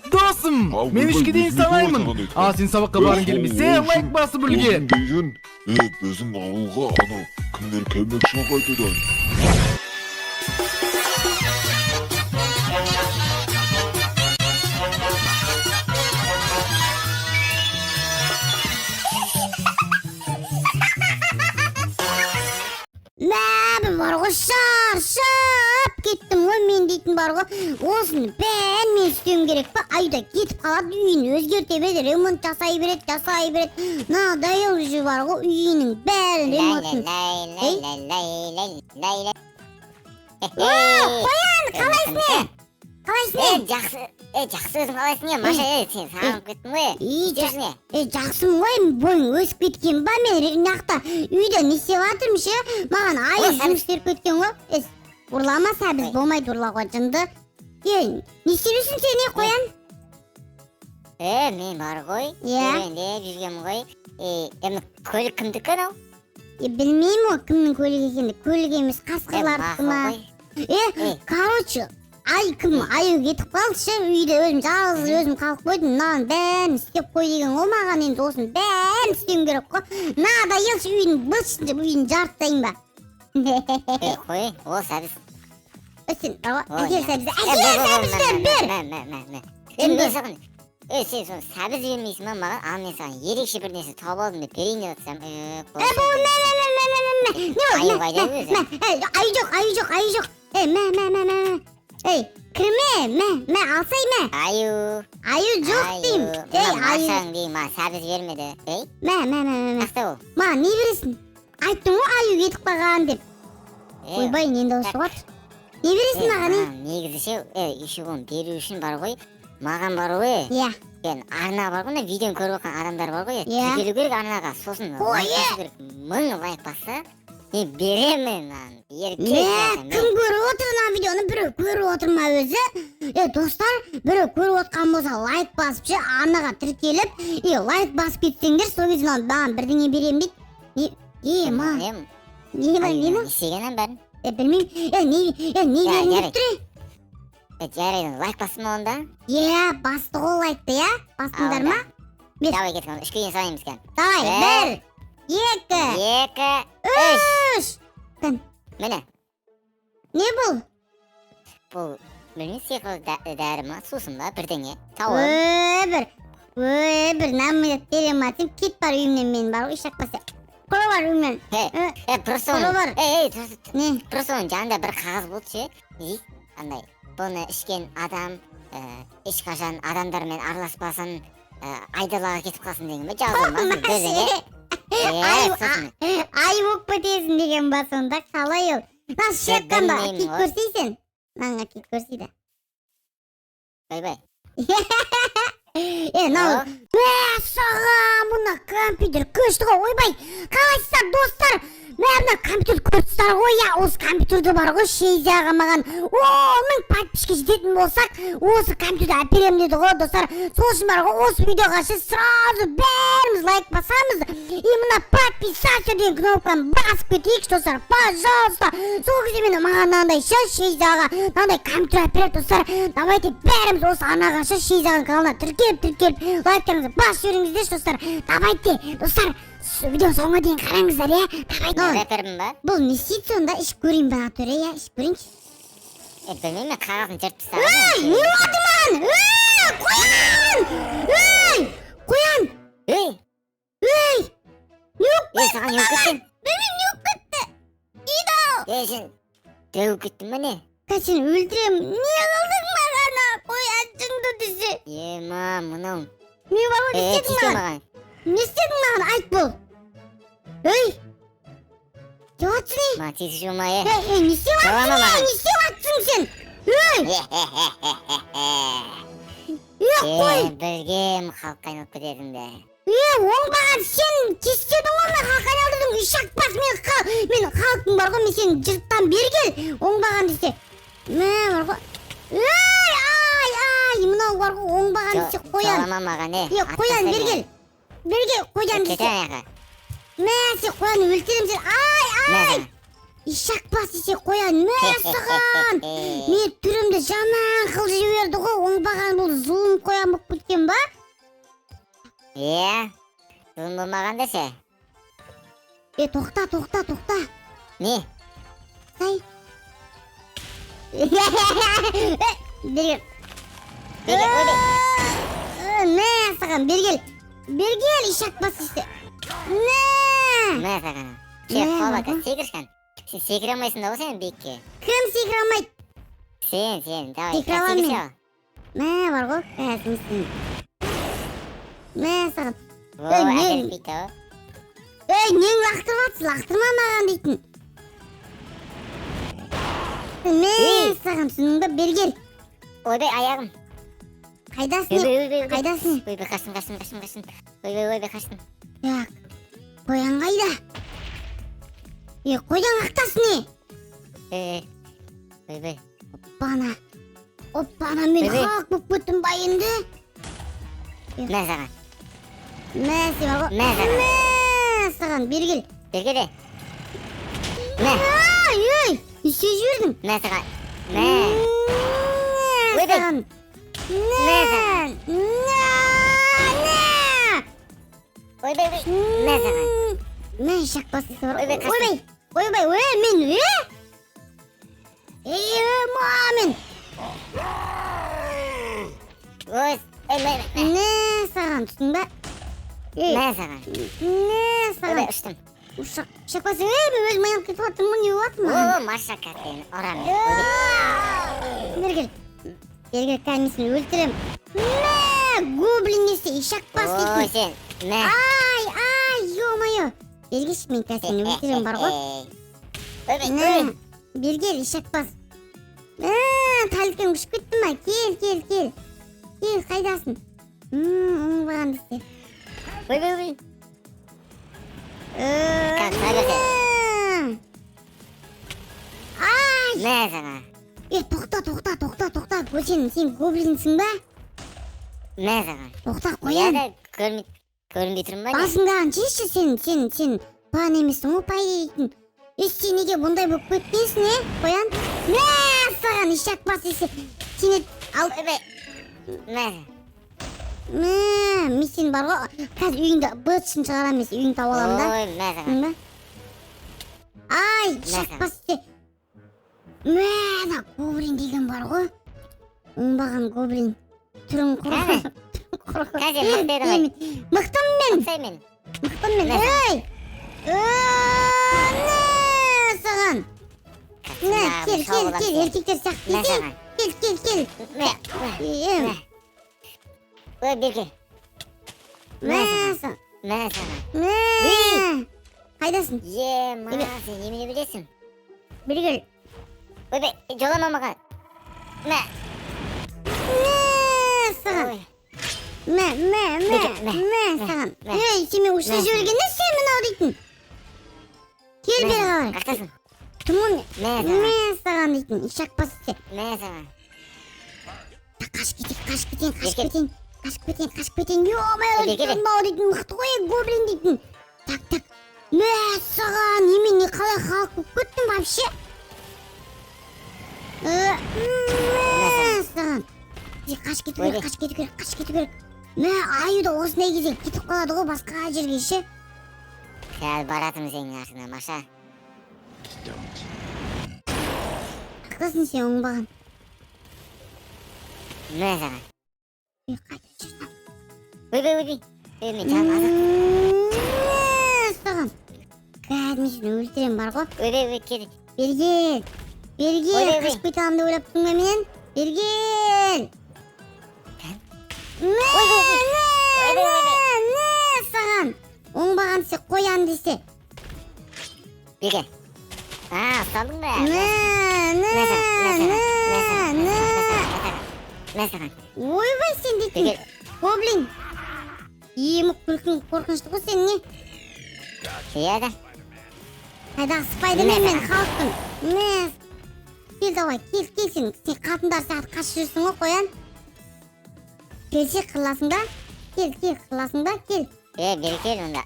Достым, мен ішке дейін санаймын. Сен сабаққа барың келмесе, лайк басып үлге. деген, біздің ауылға анау кімдер келмекші қайтадан. Барғы шаршап кеттім ғой мен дейтін бар ғой. Осыны бәрін мен істеуім керек па? Айда кетіп қалады, үйін өзгерте береді, ремонт жасай береді. Надоел уже бар ғой, үйінің бәрін ремонтын. Қоян, қалайсың? Жақсы өзің қалайсың е, Маша, сен сағынып кеттің ғой. Жақсымын ғой, бойың өсіп кеткен ба? Мен нақта үйде не істеп жатырмын ше? Маған айы жұмыс істеп кеткен ғой. Ұрламаса біз болмайды ұрлауға жынды. Не істеп сен не Қоян? Мен бар ғой, үйрендеп жүргенмін ғой. Емі көлік кімдікі анау? Білмеймін ғой кімнің көлігі екенді. Көлік емес, қасқырлардікі ма? Короче, аю кетіп қалды, үйде өзім жалғыз өзім қалып қойдым. Мынаған бәрін істеп қой деген ғой маған, енді осының бәрін істеуім керек қой. Надоелші үйдің бұлшыншы үйдің жарттайын ба? Қой, ол сәбіз. Сен, әкел сәбізді бер! Мен саған, сен соны сәбіз бермейсің ма маған? Ал мен саған ерекше бір нәрсе тауып алдым деп берейін деп жатсам. Аю жоқ. Кірме, алсай мә. Аю жоқ дейм. Машаң дейм, сәбіз бермеді. Нақты ол. Ма, не бересің? Айттың ғой аю кетіп қалған деп. Ойбай, енді осы ғой. Не бересің маған? Негізі ше, еще оны беру үшін бар ғой. Маған бар ғой. Арна бар ғой, видеоны көріп отқан адамдар бар ғой. Тіркелу керек арнаға, сосын лайк басу керек. 1000 лайк басса, мен беремін. Кім көріп отыр мына видеоны? Біреу көріп отыр ма өзі? Достар, біреу көріп отқан болса лайк басып ше, арнаға тіркеліп, лайк басып кетсеңдер, сол кезде маған бірдеңе берем дейді. Не бар? Не істегенім бәрін? Білмеймін. Не беріп тұр? Жарайды, лайк басым онда? Басты ғой лайкты, бастыңдар ма? Давай кетіп қалды, 3 кейін сайымыз кен. Давай, 1, 2, 3. Міне. Не бұл? Бұл, білмей секілді дәрі ма, сусын ба, бірдеңе. Бір намыдап берем атым, кет бар үйімнен мен бар, үй шақпасы. Қолы бар үйімнен. Просто оның жанында бір қағаз болды ше. Андай, бұны ішкен адам, ешқашан адамдармен араласпасын, айдалаға кетіп қалсын деген бе, жазылмасын бөзіңе. Ай болып кетесің деген ба сонда, қалай ол? Шекқанда кит көрсейсен? Маңа кит көрсейді. Бай-бай. Саған мұна компьютер көшті ғой, ойбай, қалайсыздар достар? Мәріна компьютер көрсіздер ғой, осы компьютерді бар ғой, Шейзияға маған 10.000 подписчикке жететін болсақ, осы компьютерді әперем деді ғой, достар. Сол үшін бар ғой, осы видеоға сразу бәріміз лайк басамыз, и мына подписаться деген кнопканы басып кетейікші, достар, пожалуйста. Сол кезде мені маған мынандай Шейзияға мынандай компьютер әпереді, достар. Давайте бәріміз осы анаға Шейзияның каналына тіркеліп, лайктарыңызды басып жіберіңіздерші, достар. Давайте, достар. Видео соңға дейін қараңыздар, Давайте. Рэпермін ба? Бұл не істейді сонда? Ішіп көрейін ба атөрі, ішіп көрейінші. Білмеймін, мен қағазын жыртып тастағанмын. Не болды маған? Қоян! Саған не болып кеттің? Білмеймін, не болып кетті? Дейді-ау. Сен төгіп кеттің ба не? Сені өлтірем. Не қылдың маған? Қоян жынды десе. Мынау. Мен бабы не істедің маған? Не істедің маған? Айт бол. Жауатсың не? Ма тесі жумай, Не істеватсың сен? Біргем халыққа айналып кететін де. Оңбаған сен кестедің ғой, мен халыққа айналдырдың. Үй шақпас, мен халықтың бар ғой, мен сен жұрттан бергел. Оңбаған десе. Мен бар ғой. Мынау бар ғой, оңбаған десе қоян. Жалама маған, Қоян бергел. Қоян десе. Кетен аяға. Мәсі қоян өлтірем сен. Шақпас десе қоян. Мәсіған. Мен түрімді жаман қыл жіберді ғой. Оңбаған бұл зұлым қоян Iya. Zulüm bulmagan dese. Toqta. Ne? Say. Birgel. Ne sağın Birgel. Birgel işak bas işte. Ne? Ne sakın? Ne Şey kola var da bu? sekirken. Sen sekiremeysin da o senin büyük ki. Kim sikramaydı? Sen. Davay. Sekiremem Sekir mi? Ne var bu? Sen. Ne sağın? O ne? aferin bitti o. Neң laktırma mаған дейтін. Ne sağın şununda Birgel. Oy be ayağım. Қайдасың? Қайдасың? Oy be kaçtım. Oy be kaçtım. Yok. Koyan қайда? Koyan қақтасың не? Oy be. Oppana men Evet. hak болып кеттім ба енді? Ne sakın? Ne var bu? Ne sakın? Ne sağın Birgel. Birgel de. Ne? Ay, işe жібердің. Ne sakın? Ne? Ne sağın? Ne? Oy be. Ne sakın? Ne işak basısı var? Ойбай, қашты. Ойбай, мен, мамин. Oy. Ne? Ne sağın tutun da? Ne sakın? Ne Oy sağın? be uçtum. Işak basısı, ben özüm ayağım ketip attım mı, ne yaptım? Oo maşakat beni. Oram. Birgel kalmasını öldürüm. Ne? Goblin nesi işak Oy basısı. sen. Ne? Ay, yo. Birgel men seni öldürüm var go. Oy be. Ne? Birgel işak bas. Talken uçup gittin mi? Gel. Gel, kaydasın? Onu bağın dese. Oy be. Kalk, hadi Ay! Ne sakın? Toqta. Bu sen goblinsin ba? Ne sakın? Toqta Ya qoyan. da görmey turma ne? Басыңдағын шешші сен пан емессің ғой пай дейтін. Сен неге бұндай болып кеткенсің қоян? Мә саған ишак бас есі. Сені ал... Oy be. Ne? Мен сен бар ғой қазір үйіңді бытшын шығарам емес үйіңді тауып аламын да. Oy ne sakın? Ай ишак бас есе. Мә ана гоблин деген бар ғой. Оңбаған гоблин. Түрің құры. Kanka mıhtaydım ben. Мықтым мен. Say beni. Мықтым мен. Ne? Ей! Не саған? Ne? Gel erkekler сияқты. Ne sakın? Gel. Ne? Oy bir ki. Ne sağ? Ne sakın? Ne? Kaydasın? Ye ma sen yemin bilirsin. Biri gel. Oy be jolama bakalım. Ne? Ne sağ? Oy. Ne sağ? Ey şimdi uçta jörgende sen mi aldın? Gel bir ara. Kalktasın. Tamam. Ne sakın? Ne sağ deydin? İşak basısı. Ne sakın? Kaç beten. Yo ben öldüm bau deydin. Mıқты ғой гоблин дейтін. Так. Мә саған немене қалай халық болып кеттің вообще? Мә саған. Қаш кету керек. Мә аюда осындай кезде кетіп қалады ғой басқа жерге ше. Gel baratım senin yaşına maşa. Haklısın sen оңбаған. Ne sakın? Қайда жүрсің? Oy. Ben canım azık. Мә саған. Кәдімгі сені өлтірем бар ғой. Oy kedi. Бергел. Ой. Қашып кете аламын деп ойлап тұрмын ба мен? Бергел. Не саған? Оңбаған десе қоян десе. Bir ki. Aa saldın be. Ne sakın? Ойбай сен дейтін. Бергел. Гоблин. Емі күлкің қорқынышты ғой сен не? Ya da. Қайдағы спайдермен мен халықпын. Кел давай, кел сен. Сен қатындар сағат қашып жүрсің ғой қоян. Келсе қырласың да. Кел қырласың да, кел. Bir kedi onda.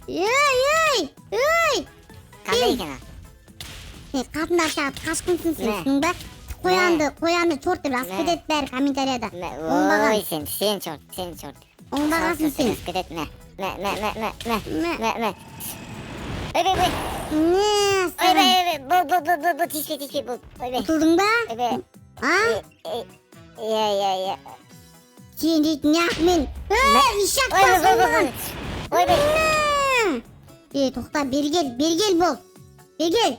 Ей! Kaldı iken ha. Қатындар сағат қашқынсың Ne? сен ба? Қоянды чорт деп жазып кетеді бәрі комментарияда. Oy sen çort. Оңбағансың сен. Кетет мә. Мә. Мә. Ойбай. Не саған? Ойбай. Бұл тиіспе бұл. Ойбай. Ұтылдың ба? Ойбай. А? Иә. Сен дейтін неақ мен. Ишак басын маған. Ойбай. Тоқта, бергел бол. Бергел.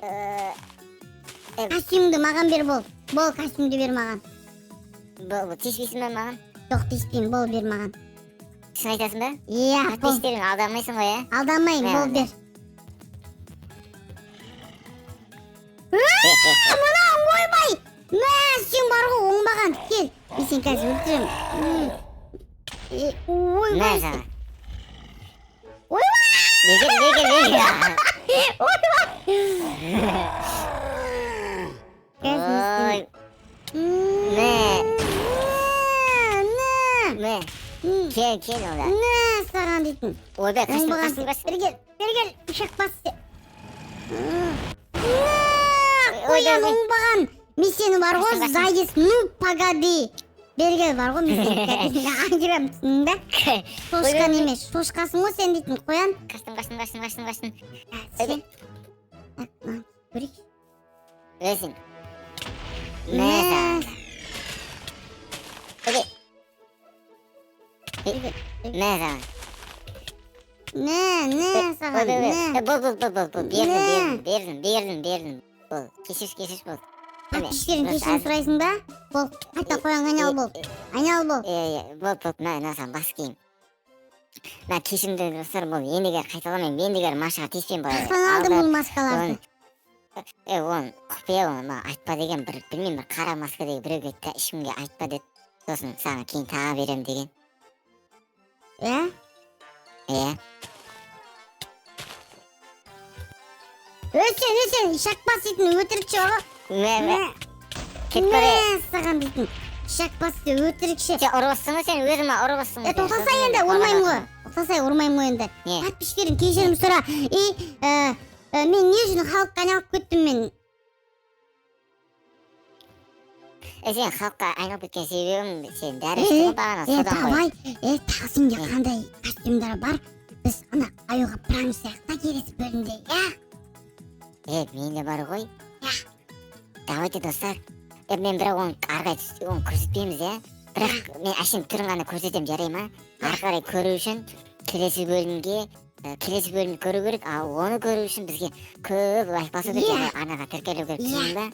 Костюмді маған бер бол. Бол, костюмді бер маған. Бұл тиіспейсің бе маған? Жоқ, тиіспеймін, бол бер маған. Шын айтасың ба? Иә, бол. Подписчиктерің алдамайсың ғой, ә? Алдамайын, бол бер. Мына ойбай! Мә, сен бар ғой, оңбаған. Кел, мен сен қазір өлтірем. Ойбай! Мә жаңа. Ойбай! Бегел. Ой. Мә. Кел ола. Не саған дейтін. Ойбай, қашын. Бергел, ушақ бас. Қоян оңбаған. Мен сені бар ғой, зайдес, ну погоди. Бергел бар ғой, мен сені аңдырам, түсінің бе? Шошқан емес, шошқасың ғой сен дейтін, қоян. Қаштым. Сен. Көрек. Өзің. Мә жаңа. Мә жаңа. Не саған, не. Бұл. Бердім. Бұл. Кешір бұл. Кешкерін сұрайсың ба? Бол, қайта қоян айнал бол. Бұл. Мә сан бас кейім. Мә кешімді сұр бұл. Ендігер қайталамайым. Ендігер машыға теспен бұл. Қасан алдым бұл маскаларды? Оны құпия оны айтпа деген білмеймін бір қара маска деген біреуге ешкімге айтпа деді. Сосын саған кейін таға берем деген. Иә. Өсен, шақпас дейтін өтірікші оғы. Мә. Кет көре. Саған дейтін. Шақпасты өтірікші. Сен ұрғысың сен өзіме ұрғысың. Тоқтасай енді, ұрмаймын ғой енді. Подписчиктерің кешірім сұра. Мен не үшін халыққа айналып кеттім мен? Сен халыққа айналып кеткен себебім сен дәрістің бағана содан ғой. Давай, тағысымде қандай костюмдар бар? Біз ана аюға прам сияқты келесі бөлімде, Менде бар ғой. Давайте достар. Мен бірақ оны арғай оны көрсетпейміз, Бірақ мен әшейін түрін ғана көрсетем, жарай ма? Арқарай көру үшін келесі бөлімді көру керек, оны көру үшін бізге көп лайк басу керек, анаға тіркелу керек, түсін ба?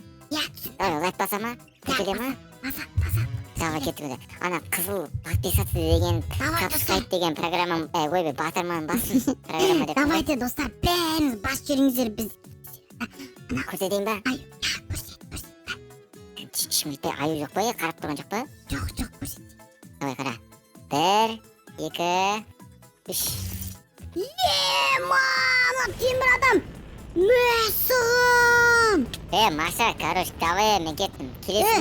Лайк баса ма? Тіркеле ма? Баса. Саға кетті көді. Ана қызыл подписаться деген, сабскайп деген программа, ойбай, батырман басын программа деп. Давайте, достар, бәріңіз бас жүріңіздер біз. Көрсетейін ба? Көрсет. Шымытпай аю жоқ па, қарап тұрған жоқ па? Жоқ, көрсет. Давай, қара. 1, 2, 3. Мама, темір адам. Мәсіғым. Маша, короче, давай, мен кеттім. Келесі